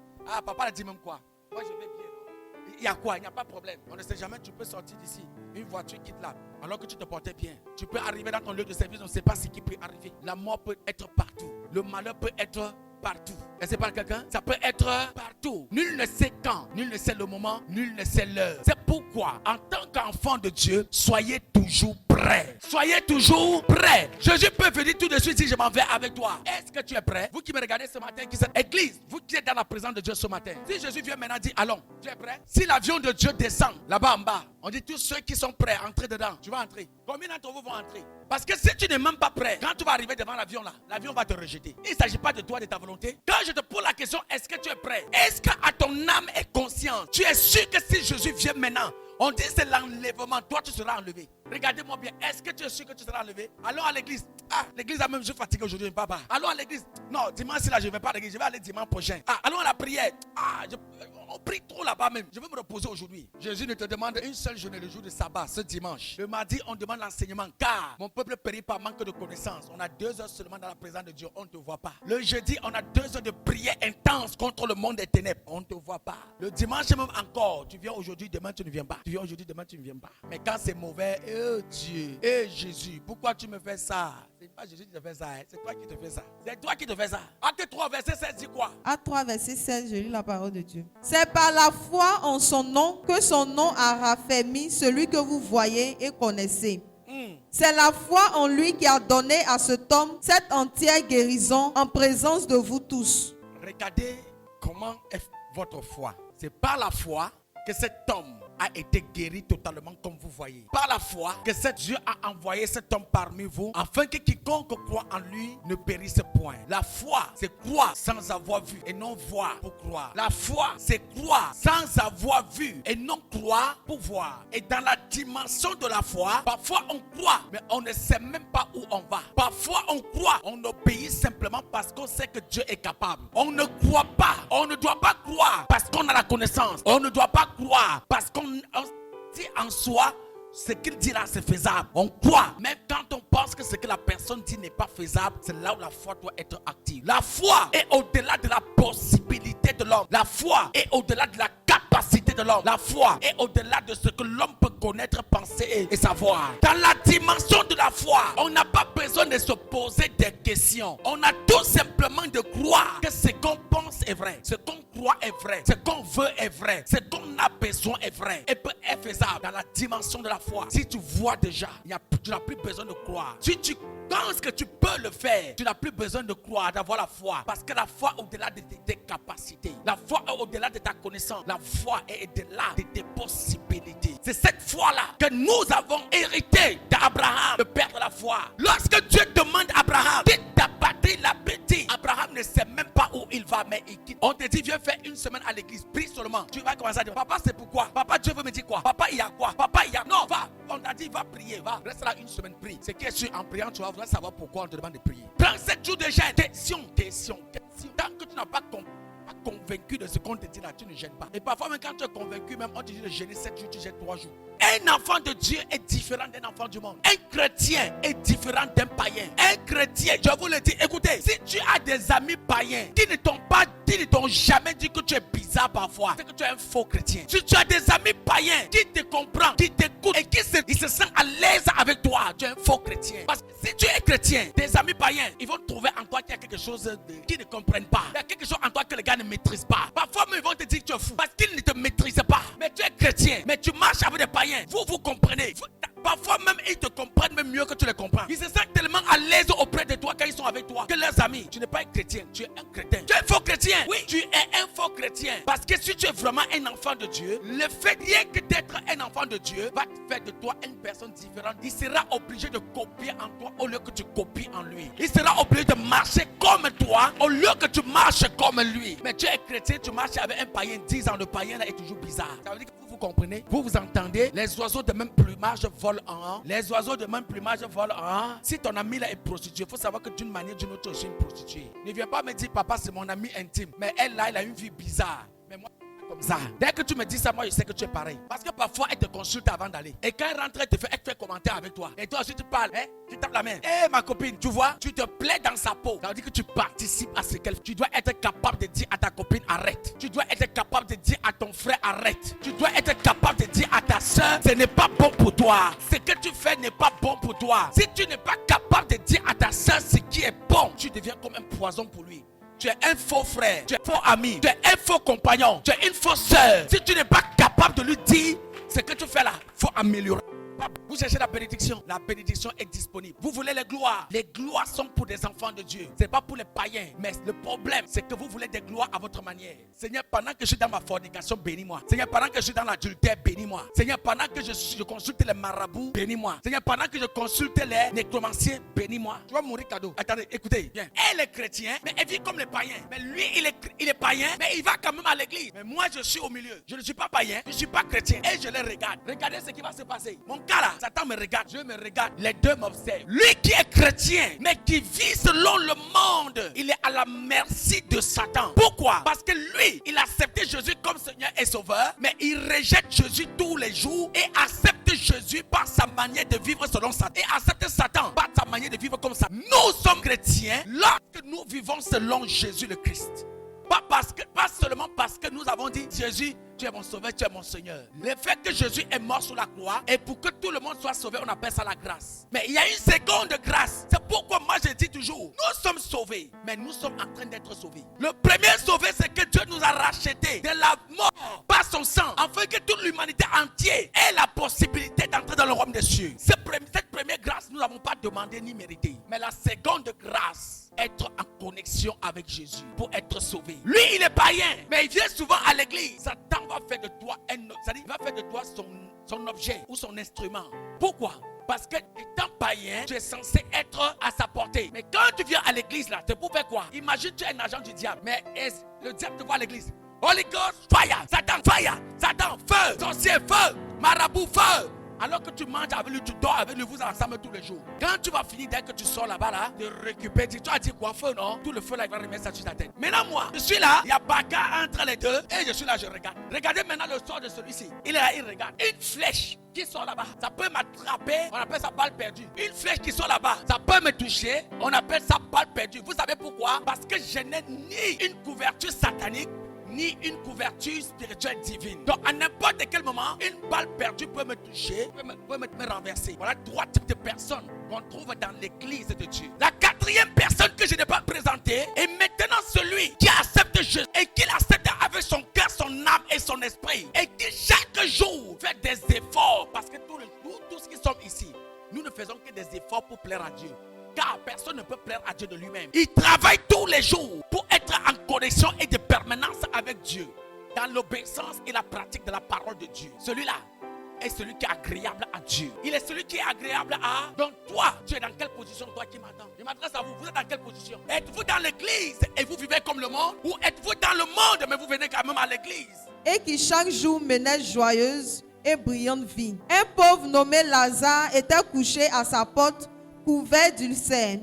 Papa a dit même quoi? Moi je vais bien. Il y a quoi? Il n'y a pas de problème. On ne sait jamais, tu peux sortir d'ici. Une voiture quitte là, alors que tu te portais bien. Tu peux arriver dans ton lieu de service, on ne sait pas ce qui peut arriver. La mort peut être partout. Le malheur peut être partout. Et c'est pas quelqu'un? Ça peut être partout. Nul ne sait quand, nul ne sait le moment, nul ne sait l'heure. C'est pourquoi, en tant qu'enfant de Dieu, soyez toujours prêts. Soyez toujours prêts. Jésus peut venir tout de suite si je m'en vais avec toi. Est-ce que tu es prêt? Vous qui me regardez ce matin, qui êtes église, vous qui êtes dans la présence de Dieu ce matin. Si Jésus vient maintenant dire, allons, tu es prêt? Si l'avion de Dieu descend là-bas en bas, on dit tous ceux qui sont prêts, entrez dedans. Tu vas entrer. Combien d'entre vous vont entrer? Parce que si tu n'es même pas prêt, quand tu vas arriver devant l'avion là, l'avion va te rejeter. Il ne s'agit pas de toi, de ta volonté. Quand je te pose la question, est-ce que tu es prêt? Est-ce qu'à ton âme est consciente? Tu es sûr que si Jésus vient maintenant, on dit c'est l'enlèvement, toi tu seras enlevé. Regardez-moi bien, est-ce que tu es sûr que tu seras enlevé? Allons à l'église. L'église a même, je suis fatigué aujourd'hui, papa. Allons à l'église. Non, dimanche là, je ne vais pas à l'église, je vais aller dimanche prochain. Allons à la prière. On prie trop là-bas même. Je vais me reposer aujourd'hui. Jésus ne te demande une seule journée, le jour de sabbat, ce dimanche. Le mardi, on demande l'enseignement, car mon peuple périt par manque de connaissances. On a 2 heures seulement dans la présence de Dieu, on ne te voit pas. Le jeudi, on a 2 heures de prière intense contre le monde des ténèbres, on ne te voit pas. Le dimanche même encore, tu viens aujourd'hui, demain tu ne viens pas. Tu viens aujourd'hui, demain tu ne viens pas. Mais quand c'est mauvais, Dieu, Jésus, pourquoi tu me fais ça? C'est pas Jésus qui te fait ça, c'est toi qui te fais ça. C'est toi qui te fais ça. Acte 3, verset 16 dit quoi? Acte 3, verset 16, je lis la parole de Dieu. C'est par la foi en son nom que son nom a raffermi celui que vous voyez et connaissez. C'est la foi en lui qui a donné à cet homme cette entière guérison en présence de vous tous. Regardez comment est votre foi. C'est par la foi que cet homme a été guéri totalement comme vous voyez. Par la foi que Dieu a envoyé cet homme parmi vous afin que quiconque croit en lui ne périsse point. La foi, c'est croire sans avoir vu et non voir pour croire. La foi, c'est croire sans avoir vu et non croire pour voir. Et dans la dimension de la foi, parfois on croit, mais on ne sait même pas où on va. Parfois on croit, on obéit simplement parce qu'on sait que Dieu est capable. On ne croit pas, on ne doit pas croire parce qu'on a la connaissance. On ne doit pas croire parce qu'on dit en soi, ce qu'il dit là c'est faisable. On croit, même quand on pense que ce que la personne dit n'est pas faisable, c'est là où la foi doit être active. La foi est au-delà de la possibilité de l'homme. La foi est au-delà de la capacité de l'homme. La foi est au-delà de ce que l'homme peut connaître, penser et savoir. Dans la dimension de la foi, on n'a pas besoin de se poser des questions. On a tout simplement de croire que ce qu'on pense est vrai, ce qu'on croit est vrai, ce qu'on veut est vrai, ce qu'on a besoin est vrai et peut être faisable. Dans la dimension de la foi, si tu vois déjà, tu n'as plus besoin de croire. Si tu penses que tu peux le faire, tu n'as plus besoin de croire, d'avoir la foi. Parce que la foi est au-delà de tes capacités. La foi est au-delà de ta connaissance. La foi est au-delà de tes possibilités. C'est cette foi-là que nous avons hérité d'Abraham, le père de la foi. Lorsque Dieu demande à Abraham, quitte ta patrie, la petite, Abraham ne sait même pas où il va, mais il quitte. On te dit, viens faire une semaine à l'église, prie seulement. Tu vas commencer à dire, papa, c'est pourquoi? Papa, Dieu veut me dire quoi? Papa, il y a quoi? Papa, il y a... Non, va. On t'a dit, va prier, va. Reste là une semaine, prie. C'est que en priant, tu vas savoir pourquoi on te demande de prier. Prends 7 jours de jeûne. Question. Tant que tu n'as pas convaincu de ce qu'on te dit là, tu ne gênes pas. Et parfois même quand tu es convaincu, même on te dit de gêner 7 jours, tu gênes 3 jours. Un enfant de Dieu est différent d'un enfant du monde. Un chrétien est différent d'un païen. Un chrétien, je vous le dis, écoutez, si tu as des amis païens qui ne t'ont jamais dit que tu es bizarre parfois, c'est que tu es un faux chrétien. Si tu as des amis païens qui te comprennent, qui t'écoutent et qui se sentent à l'aise avec toi, tu es un faux chrétien. Parce que si tu es chrétien, tes amis païens, ils vont trouver en toi qu'il y a quelque chose qu'ils ne comprennent pas. Il y a quelque chose en toi que les gars ne maîtrisent pas. Parfois même ils vont te dire que tu es fou parce qu'ils ne te maîtrisent pas. Mais tu es chrétien, mais tu marches avec des païens. Vous comprenez. Parfois même ils te comprennent même mieux que tu les comprends. Ils se sentent tellement à l'aise auprès de toi quand ils sont avec toi que leurs amis. Tu n'es pas un chrétien, tu es un chrétien. Tu es un faux chrétien. Oui, tu es un faux chrétien. Parce que si tu es vraiment un enfant de Dieu, le fait rien que d'être un enfant de Dieu va te faire de toi une personne différente. Il sera obligé de copier en toi au lieu que tu copies en lui. Il sera obligé de marcher comme toi au lieu que tu marches comme lui. Mais tu es chrétien, tu marches avec un païen 10 ans, le païen là est toujours bizarre. Ça veut dire que vous comprenez? Vous entendez? Les oiseaux de même plumage volent en un. Les oiseaux de même plumage volent en un. Si ton ami là est prostituée, il faut savoir que d'une manière ou d'une autre, je suis une prostituée. Ne viens pas me dire, papa, c'est mon ami intime. Mais elle là, elle a une vie bizarre. Mais moi, comme ça. Dès que tu me dis ça, moi je sais que tu es pareil. Parce que parfois elle te consulte avant d'aller. Et quand elle rentre, elle te fait commentaire avec toi. Et toi aussi tu parles, hein? Tu tapes la main. Eh ma copine, tu vois, tu te plais dans sa peau. Ça veut dire que tu participes à ce qu'elle fait. Tu dois être capable de dire à ta copine arrête. Tu dois être capable de dire à ton frère arrête. Tu dois être capable de dire à ta soeur ce n'est pas bon pour toi. Ce que tu fais n'est pas bon pour toi. Si tu n'es pas capable de dire à ta soeur ce qui est bon, tu deviens comme un poison pour lui. Tu es un faux frère, tu es un faux ami, tu es un faux compagnon, tu es une fausse sœur. Si tu n'es pas capable de lui dire ce que tu fais là, il faut améliorer. Vous cherchez la bénédiction est disponible. Vous voulez les gloires sont pour des enfants de Dieu. Ce n'est pas pour les païens. Mais le problème, c'est que vous voulez des gloires à votre manière. Seigneur, pendant que je suis dans ma fornication, bénis-moi. Seigneur, pendant que je suis dans l'adultère, bénis-moi. Seigneur, pendant que je consulte les marabouts, bénis-moi. Seigneur, pendant que je consulte les nécromanciens, bénis-moi. Tu vas mourir cadeau. Attendez, écoutez, bien. Elle est chrétienne, mais elle vit comme les païens. Mais lui, il est païen, mais il va quand même à l'église. Mais moi, je suis au milieu. Je ne suis pas païen, je ne suis pas chrétien. Et je les regarde. Regardez ce qui va se passer. Mon cas là, Satan me regarde, Dieu me regarde, les deux m'observent. Lui qui est chrétien, mais qui vit selon le monde, il est à la merci de Satan. Pourquoi? Parce que lui, il a accepté Jésus comme Seigneur et Sauveur, mais il rejette Jésus tous les jours et accepte Jésus par sa manière de vivre selon Satan. Et accepte Satan par sa manière de vivre comme ça. Nous sommes chrétiens lorsque nous vivons selon Jésus le Christ. Pas seulement parce que nous avons dit Jésus, tu es mon sauveur, tu es mon Seigneur. Le fait que Jésus est mort sur la croix et pour que tout le monde soit sauvé, on appelle ça la grâce. Mais il y a une seconde grâce. C'est pourquoi moi je dis toujours, nous sommes sauvés, mais nous sommes en train d'être sauvés. Le premier sauvé, c'est que Dieu nous a rachetés de la mort par son sang, afin que toute l'humanité entière ait la possibilité d'entrer dans le royaume des cieux. Cette première grâce, nous n'avons pas demandé ni mérité. Mais la seconde grâce, être en connexion avec Jésus, pour être sauvé. Lui, il est païen, mais il vient souvent à l'église. Satan va faire de toi il va faire de toi son objet ou son instrument. Pourquoi? Parce que étant païen, tu es censé être à sa portée. Mais quand tu viens à l'église là, tu peux faire quoi? Imagine tu es un agent du diable, mais le diable te voit à l'église. Holy Ghost, fire! Satan, fire! Satan, feu! Sorcier, feu! Marabout, feu! Alors que tu manges avec lui, tu dors avec lui, vous ensemble tous les jours. Quand tu vas finir, dès que tu sors là-bas, là, de récupérer, tu as dit quoi, feu, non? Tout le feu là, il va remettre ça sur ta tête. Maintenant, moi, je suis là, il y a bagarre entre les deux, et je suis là, je regarde. Regardez maintenant le sort de celui-ci. Il est là, il regarde. Une flèche qui sort là-bas, ça peut m'attraper, on appelle ça balle perdue. Une flèche qui sort là-bas, ça peut me toucher, on appelle ça balle perdue. Vous savez pourquoi? Parce que je n'ai ni une couverture satanique, ni une couverture spirituelle divine. Donc à n'importe quel moment, une balle perdue peut me toucher, peut me renverser. Voilà 3 types de personnes qu'on trouve dans l'église de Dieu. La 4e personne que je n'ai pas présentée est maintenant celui qui accepte Jésus et qui l'accepte avec son cœur, son âme et son esprit. Et qui chaque jour fait des efforts. Parce que tous ceux qui sommes ici, nous ne faisons que des efforts pour plaire à Dieu. Car personne ne peut plaire à Dieu de lui-même. Il travaille tous les jours pour être en connexion et de permanence avec Dieu, dans l'obéissance et la pratique de la parole de Dieu. Celui-là est celui qui est agréable à Dieu. Il est celui qui est agréable à... Donc toi, tu es dans quelle position, toi qui m'entends? Je m'adresse à vous, vous êtes dans quelle position? Êtes-vous dans l'église et vous vivez comme le monde? Ou êtes-vous dans le monde mais vous venez quand même à l'église? Et qui chaque jour menait joyeuse et brillante vie. Un pauvre nommé Lazare était couché à sa porte, couvert d'ulcères,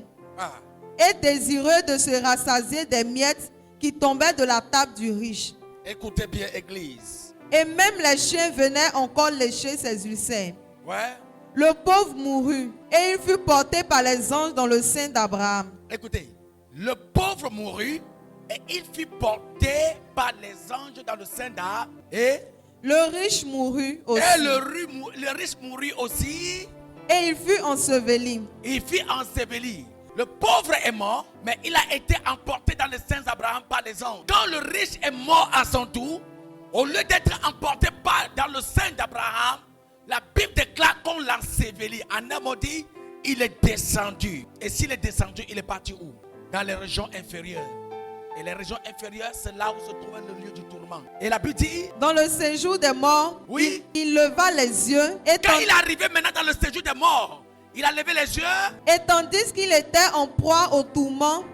et désireux de se rassasier des miettes qui tombaient de la table du riche. Écoutez bien, église. Et même les chiens venaient encore lécher ses ulcères. Ouais. Le pauvre mourut, et il fut porté par les anges dans le sein d'Abraham. Écoutez, le pauvre mourut, et il fut porté par les anges dans le sein d'Abraham. Et le riche mourut aussi. Et le riche mourut aussi. Et il fut enseveli. Il fut enseveli. Le pauvre est mort, mais il a été emporté dans le sein d'Abraham par les anges. Quand le riche est mort à son tour, au lieu d'être emporté dans le sein d'Abraham, la Bible déclare qu'on l'a enseveli. En un mot dit, il est descendu. Et s'il est descendu, il est parti où? Dans les régions inférieures. Et les régions inférieures, c'est là où se trouve le lieu du tourment. Et la Bible dit, dans le séjour des morts, oui, il leva les yeux. Et quand il est arrivé maintenant dans le séjour des morts, il a levé les yeux. Et tandis qu'il était en proie au tourment,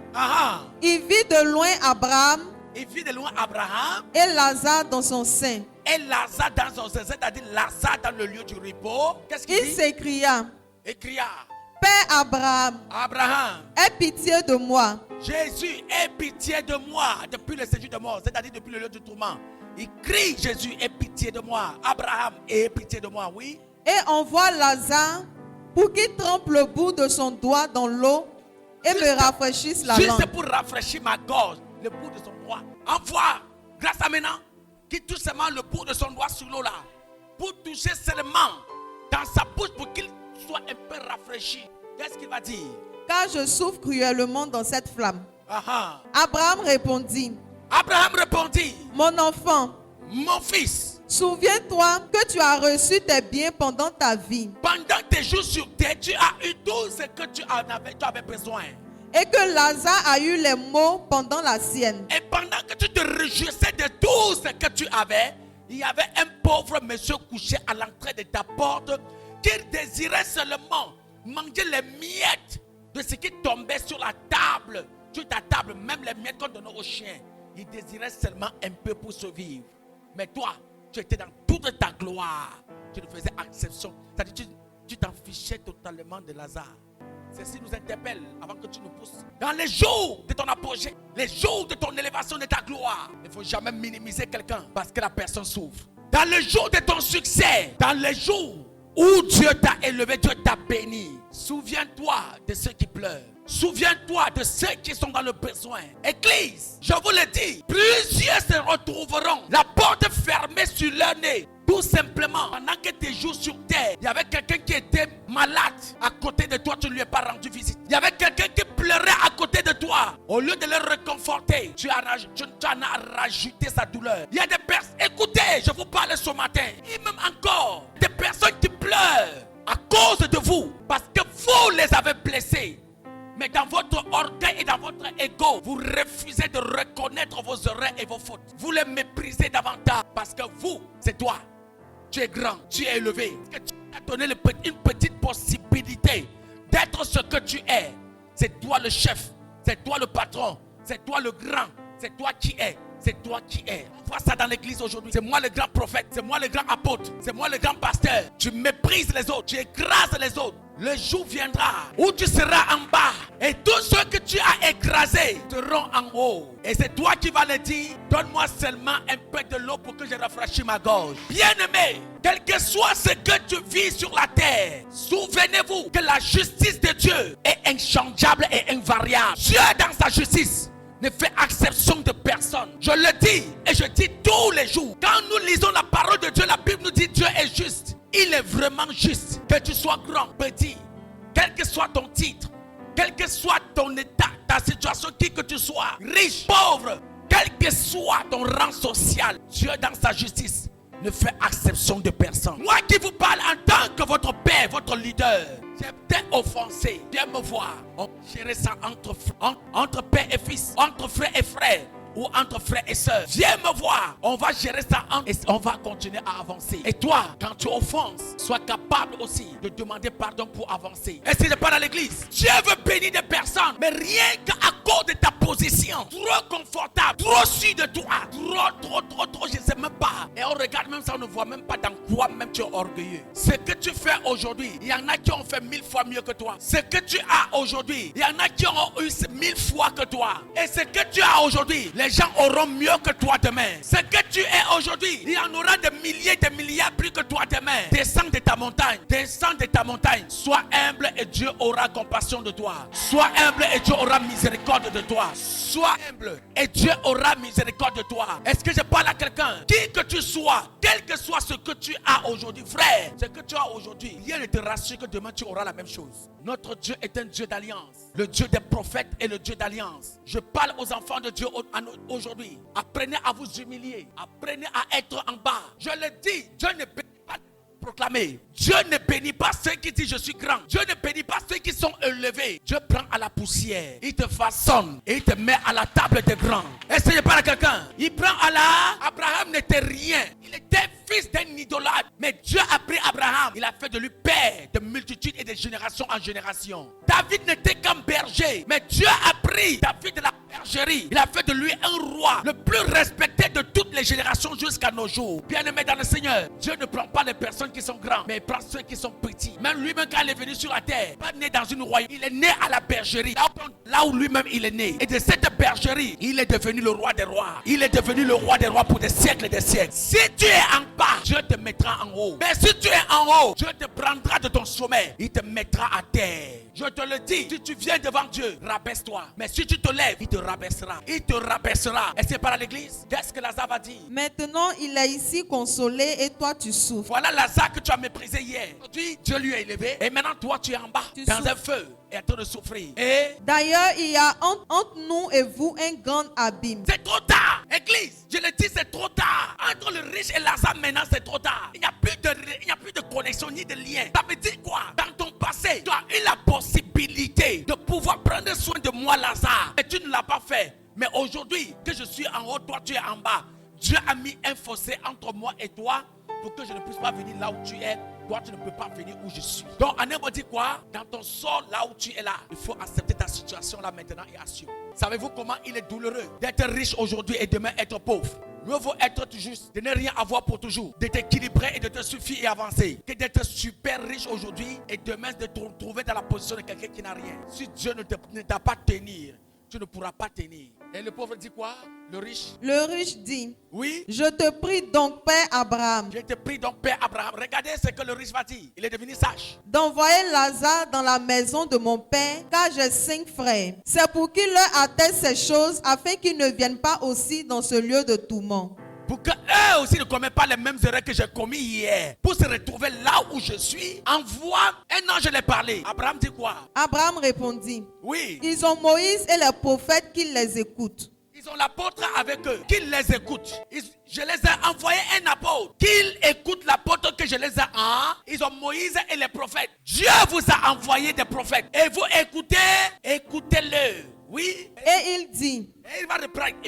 il vit de loin Abraham. Il vit de loin Abraham. Et Lazare dans son sein. Et Lazare dans son sein, c'est-à-dire Lazare dans le lieu du repos. Qu'est-ce qu'il dit? Il s'écria. Il cria, Père Abraham, aie pitié de moi. Jésus, aie pitié de moi. Depuis le séjour de mort, c'est-à-dire depuis le lieu du tourment. Il crie, Jésus, aie pitié de moi. Abraham, aie pitié de moi, oui. Et envoie Lazare pour qu'il trempe le bout de son doigt dans l'eau et me rafraîchisse la langue. Juste pour rafraîchir ma gorge, le bout de son doigt. Envoie, grâce à maintenant, qui touche seulement le bout de son doigt sur l'eau là. Pour toucher seulement dans sa bouche pour qu'il soit un peu rafraîchi. Qu'est-ce qu'il va dire? Car je souffre cruellement dans cette flamme. Abraham répondit. Mon enfant, mon fils, souviens-toi que tu as reçu tes biens pendant ta vie. Pendant tes jours sur terre, tu as eu tout ce que tu avais besoin. Et que Lazare a eu les maux pendant la sienne. Et pendant que tu te réjouissais de tout ce que tu avais, il y avait un pauvre monsieur couché à l'entrée de ta porte qui désirait seulement manger les miettes de ce qui tombait sur la table, sur ta table, même les miettes qu'on donnait aux chiens. Il désirait seulement un peu pour survivre. Mais toi, tu étais dans toute ta gloire. Tu ne faisais exception. C'est-à-dire tu t'en fichais totalement de Lazare. Ceci nous interpelle avant que tu nous pousses. Dans les jours de ton apogée, les jours de ton élévation de ta gloire, il ne faut jamais minimiser quelqu'un parce que la personne souffre. Dans le jour de ton succès, dans les jours où Dieu t'a élevé, Dieu t'a béni, souviens-toi de ceux qui pleurent. Souviens-toi de ceux qui sont dans le besoin. Église, je vous le dis, plusieurs se retrouveront la porte fermée sur leur nez. Tout simplement, pendant que tu joues sur terre, il y avait quelqu'un qui était malade à côté de toi, tu ne lui as pas rendu visite. Il y avait quelqu'un qui pleurait à côté de toi. Au lieu de le réconforter, tu en as rajouté sa douleur. Il y a des personnes, écoutez, je vous parle ce matin, et même encore, des personnes qui pleurent à cause de vous, parce que vous les avez blessés. Mais dans votre orgueil et dans votre ego, vous refusez de reconnaître vos erreurs et vos fautes. Vous les méprisez davantage parce que vous, c'est toi. Tu es grand, tu es élevé. Parce que tu as donné une petite possibilité d'être ce que tu es. C'est toi le chef, c'est toi le patron, c'est toi le grand, c'est toi qui es. C'est toi qui es. On voit ça dans l'église aujourd'hui. C'est moi le grand prophète. C'est moi le grand apôtre. C'est moi le grand pasteur. Tu méprises les autres. Tu écrases les autres. Le jour viendra où tu seras en bas. Et tous ceux que tu as écrasés seront en haut. Et c'est toi qui vas le dire. Donne-moi seulement un peu de l'eau pour que je rafraîchisse ma gorge. Bien-aimé, quel que soit ce que tu vis sur la terre, souvenez-vous que la justice de Dieu est inchangeable et invariable. Dieu dans sa justice ne fait exception de personne. Je le dis et je dis tous les jours. Quand nous lisons la parole de Dieu, la Bible nous dit Dieu est juste. Il est vraiment juste. Que tu sois grand, petit, quel que soit ton titre, quel que soit ton état, ta situation, qui que tu sois, riche, pauvre, quel que soit ton rang social, Dieu dans sa justice ne fait exception de personne. Moi qui vous parle en tant que votre père, votre leader, j'ai peut-être offensé. Viens me voir. On gérait ça entre père et fils, entre frère et frère, ou entre frères et sœurs. Viens me voir. On va gérer ça et on va continuer à avancer. Et toi, quand tu offenses, sois capable aussi de demander pardon pour avancer. Est-ce que je parle à l'église? Dieu veut bénir des personnes, mais rien qu'à cause de ta position, trop confortable, trop sûr de toi, trop, je ne sais même pas. Et on regarde même ça, on ne voit même pas dans quoi même tu es orgueilleux. Ce que tu fais aujourd'hui, il y en a qui ont fait 1000 fois mieux que toi. Ce que tu as aujourd'hui, il y en a qui ont eu 1000 fois que toi. Et ce que tu as aujourd'hui, les gens auront mieux que toi demain. Ce que tu es aujourd'hui, il y en aura des milliers, des milliards plus que toi demain. Descends de ta montagne, descends de ta montagne. Sois humble et Dieu aura compassion de toi. Sois humble et Dieu aura miséricorde de toi. Sois humble et Dieu aura miséricorde de toi. Est-ce que je parle à quelqu'un? Qui que tu sois, quel que soit ce que tu as aujourd'hui, frère, ce que tu as aujourd'hui, rien ne te rassure que demain tu auras la même chose. Notre Dieu est un Dieu d'alliance. Le Dieu des prophètes est le Dieu d'alliance. Je parle aux enfants de Dieu aujourd'hui. Apprenez à vous humilier. Apprenez à être en bas. Je le dis, Dieu ne bénit pas proclamer. Dieu ne bénit pas ceux qui disent je suis grand. Dieu ne bénit pas ceux qui sont élevés. Dieu prend à la poussière. Il te façonne et il te met à la table des grands. Est-ce que je parle à quelqu'un? Il prend à la... Abraham n'était rien. Il était fils d'un idolâtre. Mais Dieu a pris Abraham. Il a fait de lui père de multitudes et de génération en génération. David n'était qu'un berger. Mais Dieu a pris David de la bergerie. Il a fait de lui un roi, le plus respecté de toutes les générations jusqu'à nos jours. Bien-aimé dans le Seigneur, Dieu ne prend pas les personnes qui sont grandes, mais il prend ceux qui sont petits. Même lui-même quand il est venu sur la terre, pas né dans une royaume, il est né à la bergerie. Là où lui-même il est né. Et de cette bergerie, il est devenu le roi des rois. Il est devenu le roi des rois pour des siècles et des siècles. Si tu es en bas, Dieu te mettra en haut. Mais si tu es en haut, Dieu te prendra de ton sommet. Il te mettra à terre. Je te le dis, si tu viens devant Dieu, rabaisse-toi. Mais si tu te lèves, il te rabaissera. Il te rabaissera. Et c'est pas à l'église. Qu'est-ce que Lazare va dire? Maintenant, il est ici consolé et toi tu souffres. Voilà Lazare que tu as méprisé hier. Aujourd'hui, Dieu lui est élevé. Et maintenant, toi, tu es en bas, dans un feu, et en train de souffrir. Et d'ailleurs, il y a entre nous et vous un grand abîme. C'est trop tard, église. Je le dis, c'est trop tard. Entre le riche et Lazare, maintenant, c'est trop tard. Il n'y a plus de connexion ni de lien. Ça veut dire quoi? Dans ton passé, tu as eu la possibilité de pouvoir prendre soin de moi, Lazare. Et tu ne l'as pas fait. Mais aujourd'hui, que je suis en haut, toi, tu es en bas. Dieu a mis un fossé entre moi et toi pour que je ne puisse pas venir là où tu es. Toi, tu ne peux pas venir où je suis. Donc, Anne me dit quoi? Dans ton sort, là où tu es là, il faut accepter ta situation là maintenant et assumer. Savez-vous comment il est douloureux d'être riche aujourd'hui et demain être pauvre? Mieux vaut être juste, de ne rien avoir pour toujours, de t'équilibrer et de te suffire et avancer, que d'être super riche aujourd'hui et demain de te trouver dans la position de quelqu'un qui n'a rien. Si Dieu ne t'a pas tenir, tu ne pourras pas tenir. Et le pauvre dit quoi? Le riche dit, oui, je te prie donc, Père Abraham. Je te prie donc, Père Abraham. Regardez ce que le riche va dire. Il est devenu sage. D'envoyer Lazare dans la maison de mon père, car j'ai 5 frères. C'est pour qu'il leur atteste ces choses, afin qu'ils ne viennent pas aussi dans ce lieu de tourment. Pour qu'eux aussi ne commettent pas les mêmes erreurs que j'ai commis hier. Pour se retrouver là où je suis, envoie un ange les parler. Abraham dit quoi? Abraham répondit, oui. Ils ont Moïse et les prophètes qui les écoutent. Ils ont l'apôtre avec eux, qu'ils les écoutent. Je les ai envoyés un apôtre, qu'ils écoutent l'apôtre que je les ai en. Ils ont Moïse et les prophètes. Dieu vous a envoyé des prophètes. Et vous écoutez-le. Oui. Et il dit. Et il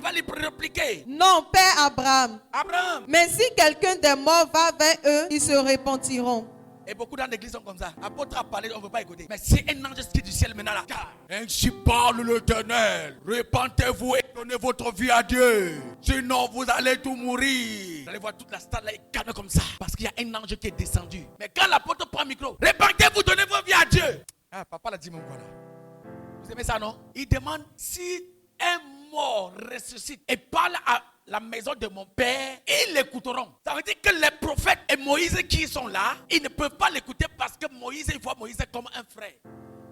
va lui répliquer. Non, Père Abraham. Abraham. Mais si quelqu'un des morts va vers eux, ils se repentiront. Et beaucoup dans l'église sont comme ça. L'apôtre a parlé, on ne veut pas écouter. Mais si un ange qui du ciel maintenant là. Ainsi parle l'Éternel. Repentez-vous et donnez votre vie à Dieu. Sinon vous allez tout mourir. Vous allez voir toute la salle là est calme comme ça. Parce qu'il y a un ange qui est descendu. Mais quand l'apôtre prend le micro, repentez-vous, donnez votre vie à Dieu. Ah, papa l'a dit mon voilà. Vous aimez ça, non? Il demande si un mort ressuscite et parle à la maison de mon père, ils l'écouteront. Ça veut dire que les prophètes et Moïse qui sont là, ils ne peuvent pas l'écouter parce que Moïse, ils voient Moïse comme un frère.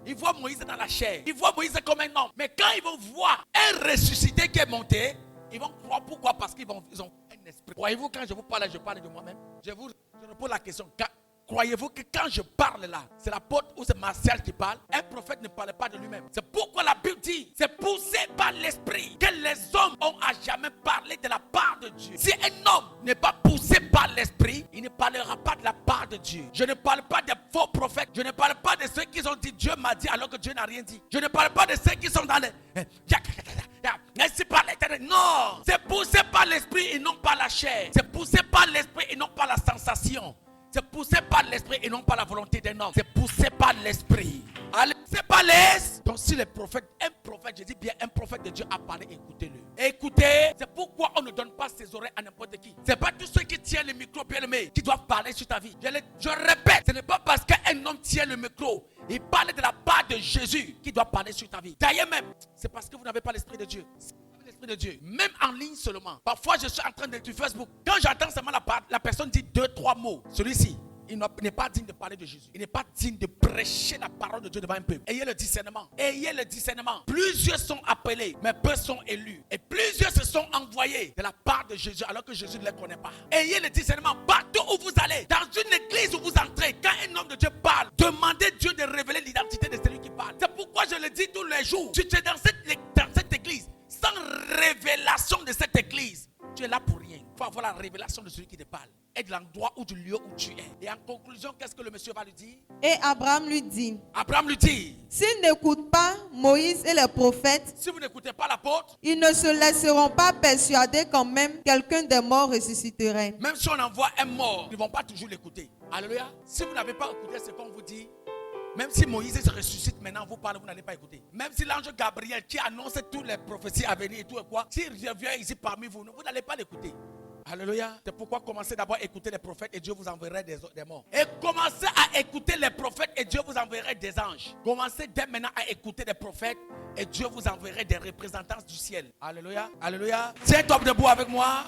Ils voient Moïse dans la chair. Ils voient Moïse comme un homme. Mais quand ils vont voir un ressuscité qui est monté, ils vont croire. Pourquoi? Parce qu'ils ont un esprit. Croyez-vous quand je vous parle, je parle de moi-même? Je pose la question. Croyez-vous que quand je parle là, c'est l'apôtre ou c'est Martial qui parle? Un prophète ne parle pas de lui-même. C'est pourquoi la Bible dit, c'est poussé par l'esprit que les hommes ont à jamais parlé de la part de Dieu. Si un homme n'est pas poussé par l'esprit, il ne parlera pas de la part de Dieu. Je ne parle pas des faux prophètes. Je ne parle pas de ceux qui ont dit Dieu m'a dit alors que Dieu n'a rien dit. Je ne parle pas de ceux qui sont dans les... Ainsi par l'Éternel. Non, c'est poussé par l'esprit et non par la chair. C'est poussé par l'esprit et non par la sensation. C'est poussé par l'esprit et non par la volonté d'un homme. C'est poussé par l'esprit. Allez, c'est pas l'esprit. Donc si les prophètes, un prophète, je dis bien un prophète de Dieu a parlé, écoutez-le. Écoutez, c'est pourquoi on ne donne pas ses oreilles à n'importe qui. C'est pas tous ceux qui tiennent le micro, bien aimé, qui doivent parler sur ta vie. Je répète, ce n'est pas parce qu'un homme tient le micro, il parle de la part de Jésus qui doit parler sur ta vie. D'ailleurs même, c'est parce que vous n'avez pas l'esprit de Dieu. De Dieu, même en ligne seulement. Parfois, je suis en train de sur Facebook. Quand j'entends seulement la personne dit 2-3 mots, celui-ci, il n'est pas digne de parler de Jésus. Il n'est pas digne de prêcher la parole de Dieu devant un peuple. Ayez le discernement. Ayez le discernement. Plusieurs sont appelés, mais peu sont élus. Et plusieurs se sont envoyés de la part de Jésus alors que Jésus ne les connaît pas. Ayez le discernement. Partout où vous allez, dans une église où vous entrez, quand un homme de Dieu parle, demandez Dieu de révéler l'identité de celui qui parle. C'est pourquoi je le dis tous les jours. Si tu es dans cette église, sans révélation de cette église, tu es là pour rien. Il faut avoir la révélation de celui qui te parle et de l'endroit ou du lieu où tu es. Et en conclusion, qu'est-ce que le monsieur va lui dire? Et Abraham lui dit. Abraham lui dit. S'ils n'écoutent pas Moïse et les prophètes, si vous n'écoutez pas l'apôtre, ils ne se laisseront pas persuader quand même quelqu'un des morts ressusciterait. Même si on envoie un mort, ils ne vont pas toujours l'écouter. Alléluia. Si vous n'avez pas écouté ce qu'on vous dit, même si Moïse se ressuscite maintenant, vous parlez, vous n'allez pas écouter. Même si l'ange Gabriel qui annonce toutes les prophéties à venir et tout et quoi, s'il revient ici parmi vous, vous n'allez pas l'écouter. Alléluia. C'est pourquoi commencez d'abord à écouter les prophètes et Dieu vous enverra des morts. Et commencez à écouter les prophètes et Dieu vous enverra des anges. Commencez dès maintenant à écouter les prophètes et Dieu vous enverra des représentants du ciel. Alléluia. Alléluia. Tiens-toi debout avec moi.